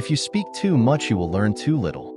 If you speak too much, you will learn too little.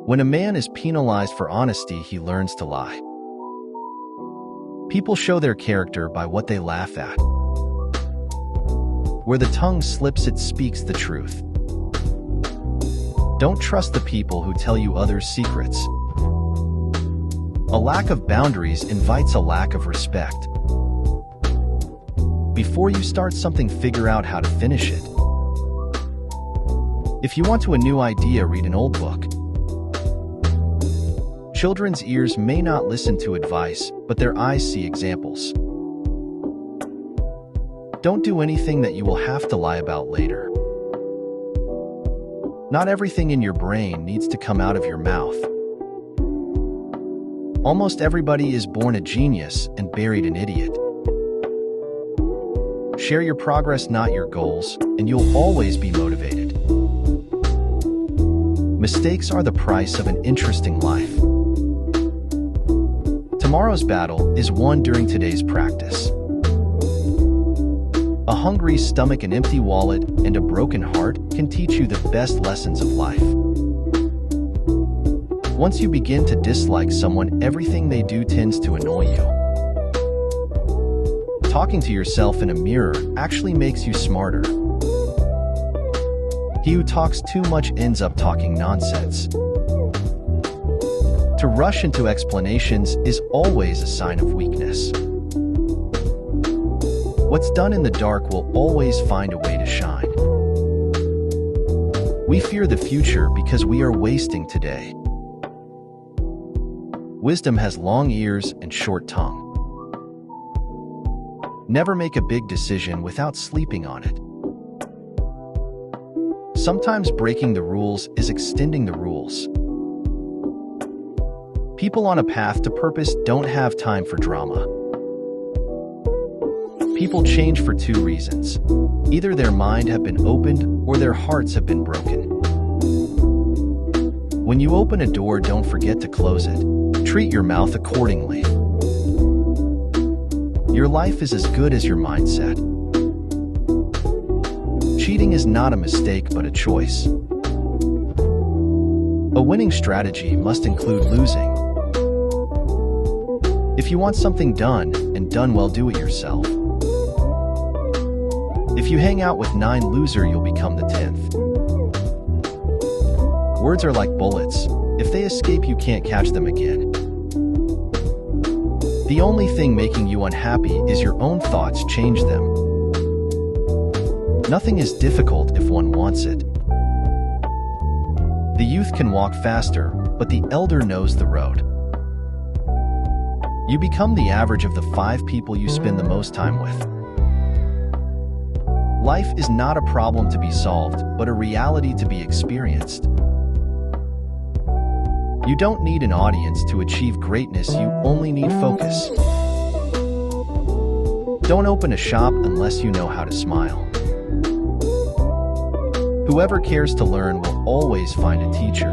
When a man is penalized for honesty, he learns to lie. People show their character by what they laugh at. Where the tongue slips, it speaks the truth. Don't trust the people who tell you others' secrets. A lack of boundaries invites a lack of respect. Before you start something, figure out how to finish it. If you want a new idea, read an old book. Children's ears may not listen to advice, but their eyes see examples. Don't do anything that you will have to lie about later. Not everything in your brain needs to come out of your mouth. Almost everybody is born a genius and buried an idiot. Share your progress, not your goals, and you'll always be motivated. Mistakes are the price of an interesting life. Tomorrow's battle is won during today's practice. A hungry stomach, an empty wallet, and a broken heart can teach you the best lessons of life. Once you begin to dislike someone, everything they do tends to annoy you. Talking to yourself in a mirror actually makes you smarter. He who talks too much ends up talking nonsense. To rush into explanations is always a sign of weakness. What's done in the dark will always find a way to shine. We fear the future because we are wasting today. Wisdom has long ears and short tongue. Never make a big decision without sleeping on it. Sometimes breaking the rules is extending the rules. People on a path to purpose don't have time for drama. People change for two reasons. Either their mind have been opened or their hearts have been broken. When you open a door, don't forget to close it. Treat your mouth accordingly. Your life is as good as your mindset. Cheating is not a mistake, but a choice. A winning strategy must include losing. If you want something done, and done well, do it yourself. If you hang out with 9 losers, you'll become the 10th. Words are like bullets. If they escape, you can't catch them again. The only thing making you unhappy is your own thoughts. Change them. Nothing is difficult if one wants it. The youth can walk faster, but the elder knows the road. You become the average of the 5 people you spend the most time with. Life is not a problem to be solved, but a reality to be experienced. You don't need an audience to achieve greatness, you only need focus. Don't open a shop unless you know how to smile. Whoever cares to learn will always find a teacher.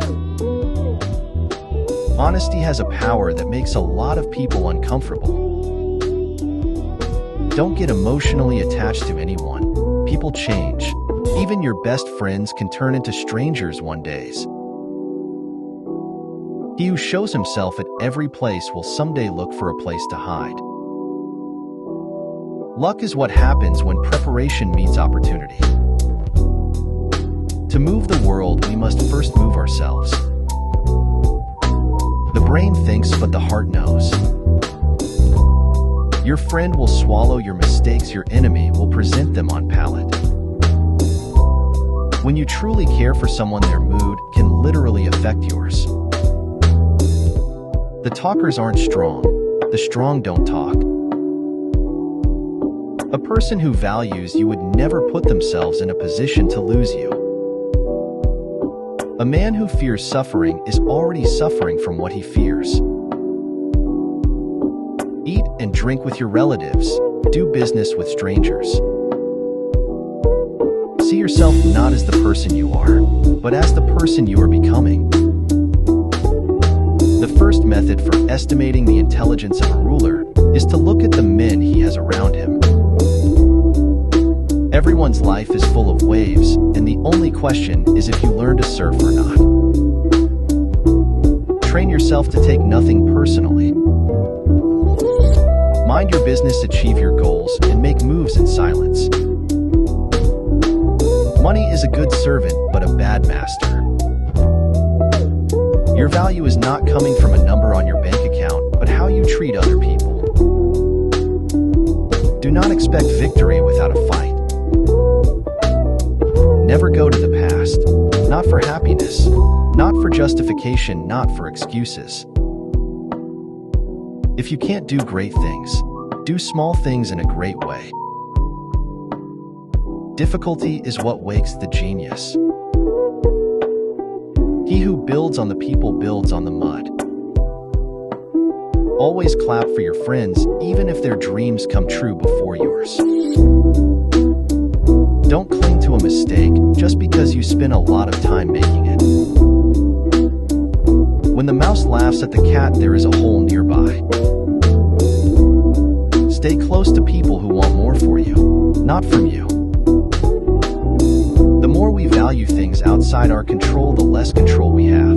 Honesty has a power that makes a lot of people uncomfortable. Don't get emotionally attached to anyone. People change. Even your best friends can turn into strangers one day. He who shows himself at every place will someday look for a place to hide. Luck is what happens when preparation meets opportunity. To move the world, we must first move ourselves. The brain thinks, but the heart knows. Your friend will swallow your mistakes, your enemy will present them on pallet. When you truly care for someone, their mood can literally affect yours. The talkers aren't strong, the strong don't talk. A person who values you would never put themselves in a position to lose you. A man who fears suffering is already suffering from what he fears. Eat and drink with your relatives. Do business with strangers. See yourself not as the person you are, but as the person you are becoming. The first method for estimating the intelligence of a ruler is to look at the men he has around him. Everyone's life is full of waves, and the only question is if you learn to surf or not. Train yourself to take nothing personally. Mind your business, achieve your goals, and make moves in silence. Money is a good servant, but a bad master. Your value is not coming from a number on your bank account, but how you treat other people. Do not expect victory without a fight. Never go to the past. Not for happiness. Not for justification, not for excuses. If you can't do great things, do small things in a great way. Difficulty is what wakes the genius. He who builds on the people builds on the mud. Always clap for your friends, even if their dreams come true before yours. Don't cling to a mistake just because you spent a lot of time making it. When the mouse laughs at the cat, there is a hole nearby. Stay close to people who want more for you, not from you. The more we value things outside our control, the less control we have.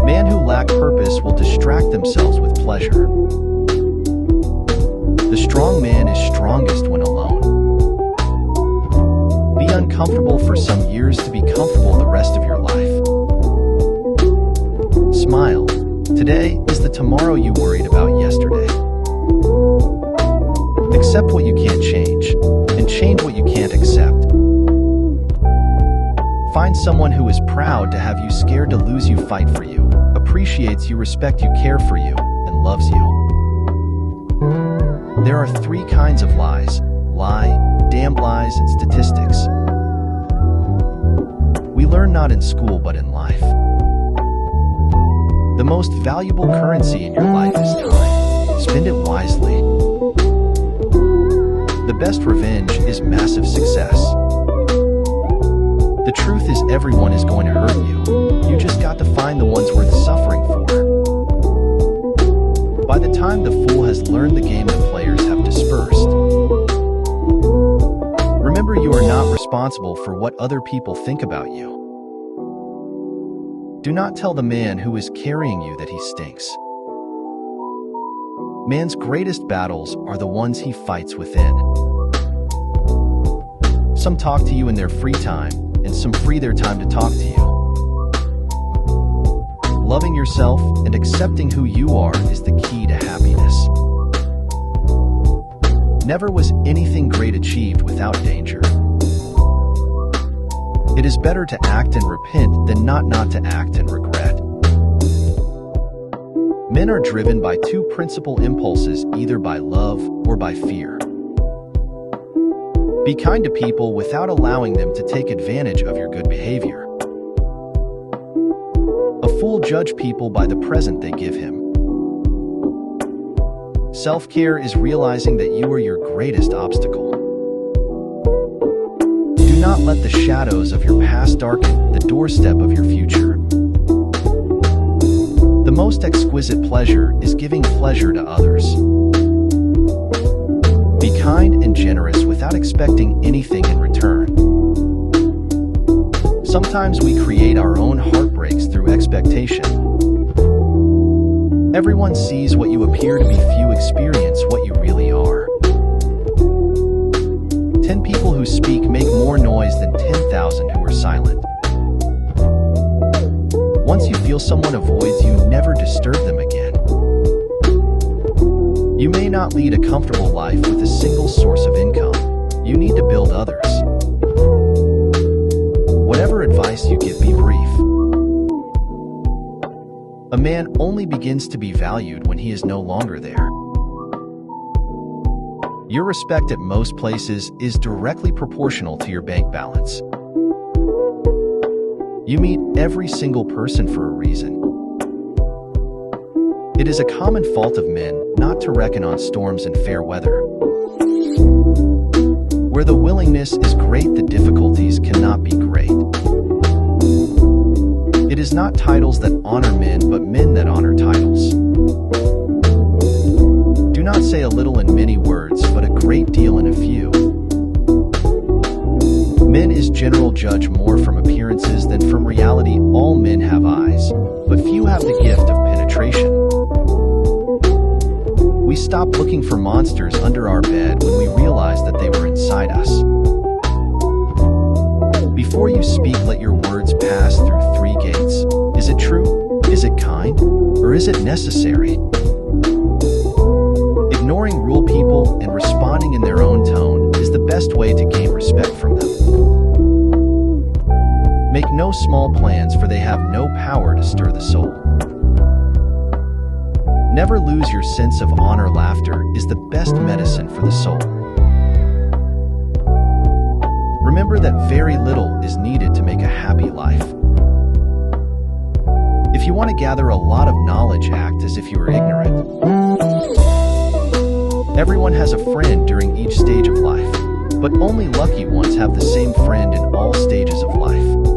Men who lack purpose will distract themselves with pleasure. The strong man is strongest when alone. Be uncomfortable for some years to be comfortable the rest of your life. Smile. Today is the tomorrow you worried about yesterday. Accept what you can't change, and change what you can't accept. Find someone who is proud to have you, scared to lose you, fight for you, appreciates you, respect you, care for you, and loves you. There are 3 kinds of lies: lie, damned lies, and statistics. We learn not in school but in life. The most valuable currency in your life is time. Spend it wisely. The best revenge is massive success. The truth is, everyone is going to hurt you. You just got to find the ones worth suffering for. By the time the fool has learned the game, the players have dispersed. Remember, you are not responsible for what other people think about you. Do not tell the man who is carrying you that he stinks. Man's greatest battles are the ones he fights within. Some talk to you in their free time, and some free their time to talk to you. Loving yourself and accepting who you are is the key to happiness. Never was anything great achieved without danger. It is better to act and repent than not to act and regret. Men are driven by 2 principal impulses, either by love or by fear. Be kind to people without allowing them to take advantage of your good behavior. A fool judges people by the present they give him. Self-care is realizing that you are your greatest obstacle. Do not let the shadows of your past darken the doorstep of your future. The most exquisite pleasure is giving pleasure to others. Be kind and generous without expecting anything in return. Sometimes we create our own heartbreaks through expectation. Everyone sees what you appear to be, few experience what you really are. 10 people who speak make more noise than 10,000 who are silent. Once you feel someone avoids you, never disturb them again. You may not lead a comfortable life with a single source of income. You need to build others. Whatever advice you give, be brief. A man only begins to be valued when he is no longer there. Your respect at most places is directly proportional to your bank balance. You meet every single person for a reason. It is a common fault of men not to reckon on storms and fair weather. Where the willingness is great, the difficulties cannot be great. It is not titles that honor men, but men that honor titles. Do not say a little in many words, but a great deal in a few. Men is general judge more from appearances than from reality. All men have eyes, but few have the gift of penetration. We stop looking for monsters under our bed when we realize that they were inside us. Before you speak, let your words pass through 3 gates. Is it true? Is it kind? Or is it necessary? Ignoring rude people and responding in their own tone is the best way to gain respect from them. Make no small plans, for they have no power to stir the soul. Never lose your sense of honor. Laughter is the best medicine for the soul. Remember that very little is needed to make a happy life. If you want to gather a lot of knowledge, act as if you were ignorant. Everyone has a friend during each stage of life, but only lucky ones have the same friend in all stages of life.